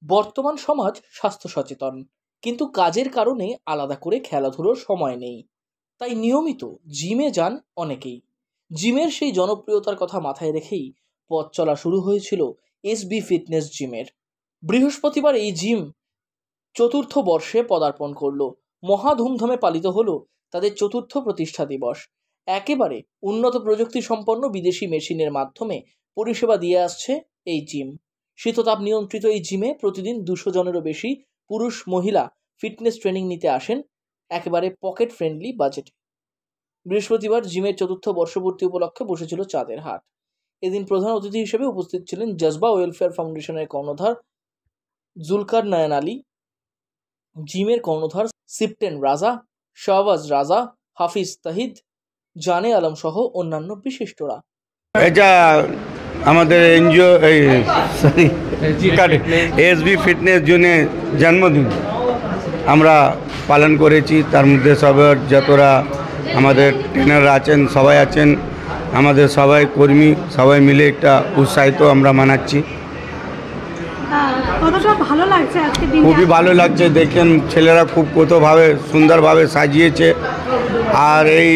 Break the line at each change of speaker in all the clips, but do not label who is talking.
বর্তমান সমাজ স্বাস্থ্য সচেতন, কিন্তু কাজের কারণে আলাদা করে খেলাধুলোর সময় নেই। তাই নিয়মিত জিমে যান অনেকেই। জিমের সেই জনপ্রিয়তার কথা মাথায় রেখেই পথ চলা শুরু হয়েছিল এসবি ফিটনেস জিমের। বৃহস্পতিবার এই জিম চতুর্থ বর্ষে পদার্পণ করলো। মহা ধুমধামে পালিত হলো তাদের চতুর্থ প্রতিষ্ঠা দিবস। একেবারে উন্নত প্রযুক্তি সম্পন্ন বিদেশি মেশিনের মাধ্যমে পরিষেবা দিয়ে আসছে এই জিম। শীততাপ নিয়ন্ত্রিত এই জিমে প্রতিদিন 200 জনেরও বেশি পুরুষ মহিলা ফিটনেস ট্রেনিং নিতে আসেন একেবারে পকেট ফ্রেন্ডলি বাজেটে। বৃহস্পতিবার জিমের চতুর্থ বর্ষপূর্তি উপলক্ষে বসেছিল চাঁদের হাট। এদিন প্রধান অতিথি হিসেবে উপস্থিত ছিলেন জজবা ওয়েলফেয়ার ফাউন্ডেশনের কর্ণধার জুলকার নয়ন আলী, জিমের কর্ণধার সিপ্টেন রাজা, শাহবাজ রাজা, হাফিজ তাহিদ, জানে আলম সহ অন্যান্য বিশিষ্টরা।
এটা আমাদের এনজিও এসবি ফিটনেস জোনের জন্মদিন আমরা পালন করেছি। তার মধ্যে সবার যতরা আমাদের ট্রেনাররা আছেন সবাই আছেন, আমাদের সবাই কর্মী সবাই মিলে একটা উৎসাহিত আমরা মানাচ্ছি। খুবই ভালো লাগছে। দেখেন ছেলেরা খুব কতভাবে সুন্দরভাবে সাজিয়েছে। আর এই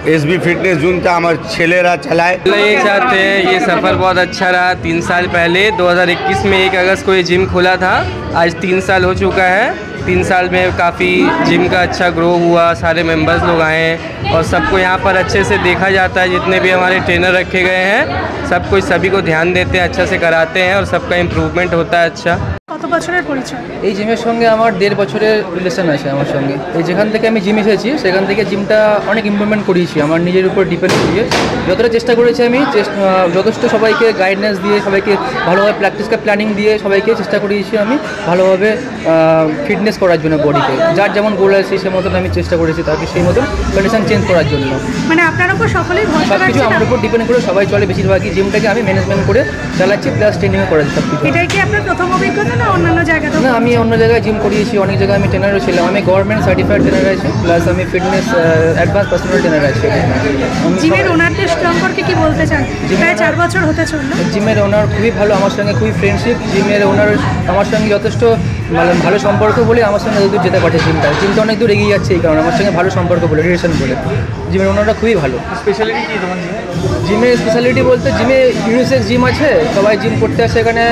एसबी फिटनेस जोन का हमारे छेलेरा चलाए।
ये चाहते हैं ये सफ़र बहुत अच्छा रहा। 3 साल पहले 2021 में 1 अगस्त को ये जिम खुला था। आज 3 साल हो चुका है। 3 साल में काफ़ी जिम का अच्छा ग्रो हुआ, सारे मेंबर्स लोग आए हैं और सबको यहाँ पर अच्छे से देखा जाता है। जितने भी हमारे ट्रेनर रखे गए हैं सब कुछ सभी को ध्यान देते हैं, अच्छा से कराते हैं और सबका इम्प्रूवमेंट होता है। अच्छा
কত বছরের পরিচয়?
এই জিমের সঙ্গে আমার 1.5 বছরের রিলেশন আছে আমার সঙ্গে। এই যেখান থেকে আমি জিম এসেছি সেখান থেকে জিমটা অনেক ইমপ্রুভমেন্ট করিয়েছি আমার নিজের উপর ডিপেন্ড দিয়ে। যতটা চেষ্টা করেছি আমি যথেষ্ট সবাইকে গাইডেন্স দিয়ে, সবাইকে ভালোভাবে প্র্যাকটিসকে প্ল্যানিং দিয়ে সবাইকে চেষ্টা করিয়েছি আমি ভালোভাবে ফিটনেস করার জন্য বডিকে। যার যেমন গোল আছে সেই মতন আমি চেষ্টা করেছি তাকে সেই মতন কন্ডিশন চেঞ্জ করার জন্য।
মানে আপনার উপর সকলেই ভরসা রাখছে?
সব কিছু আমার উপর ডিপেন্ড করে সবাই চলে। বেশিরভাগই জিমটাকে আমি ম্যানেজমেন্ট করে চালাচ্ছি, প্লাস ট্রেনিংও করাচ্ছি সব কিছু।
এটাই কি আপনার প্রথম অভিজ্ঞতা না অন্যান্য জায়গায়?
না, আমি অন্য জায়গায় জিম করিয়েছি, অনেক জায়গায় আমি ট্রেনারও ছিলাম। আমি গভর্নমেন্ট সার্টিফাইড ট্রেনার আছি, প্লাস আমি ফিটনেস অ্যাডভান্স পার্সোনাল ট্রেনার আছি।
জিমের ওনারদের সম্পর্কে কি বলতে চান? প্রায় 4 বছর হতে চললো।
জিমের ওনার খুবই ভালো, আমার সঙ্গে খুবই ফ্রেন্ডশিপ। জিমের ওনার আমার সঙ্গে যথেষ্ট ভালো সম্পর্ক বলে আমার সঙ্গে দূর যেতে পারছে জিমটা অনেক দূর এগিয়ে যাচ্ছে। এই কারণে আমার সঙ্গে ভালো সম্পর্ক বলে, রিলেশন বলে জিমের ওনাররা খুবই ভালো।
স্পেশালিটি কি তোমার
জিমের স্পেশালিটি বলতে জিমে ইউনিসেক্স জিম আছে, সবাই জিম করতে আসে এখানে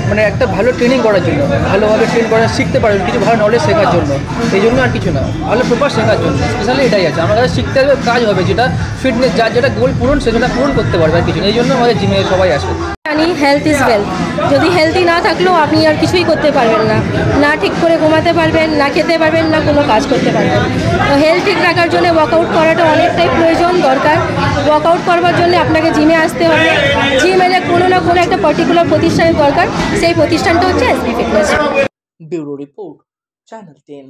মানে একটা ভালো ট্রেনিং করার জন্য, ভালোভাবে ট্রেন করা শিখতে পারবেন, কিছু ভালো নলেজ শেখার জন্য। এই জন্য আর কিছু না, ভালো প্রপার শেখার জন্য স্পেশালি এটাই আছে। আমাদের শিখতে হবে, কাজ হবে, যেটা ফিটনেস যার যেটা গোল পূরণ সেটা পূরণ করতে পারবে আর কিছু। এই জন্য আমাদের জিমে সবাই আসে।
জানি হেলথ ইজ ওয়েলথ। যদি হেলথি না থাকলেও আপনি আর কিছুই করতে পারবেন না, না ঠিক করে ঘুমাতে পারবেন, না খেতে পারবেন, না কোনো কাজ করতে পারবেন। তো হেলথ ঠিক রাখার জন্য ওয়ার্কআউট করাটা অনেকটাই প্রয়োজন, দরকার। ওয়ার্কআউট করবার জন্য আপনাকে জিমে আসতে হবে। জিম এলে কোনো না কোনো একটা পার্টিকুলার প্রতিষ্ঠানের দরকার, সেই প্রতিষ্ঠানটা হচ্ছে SB fitness.
Bureau report, channel 10।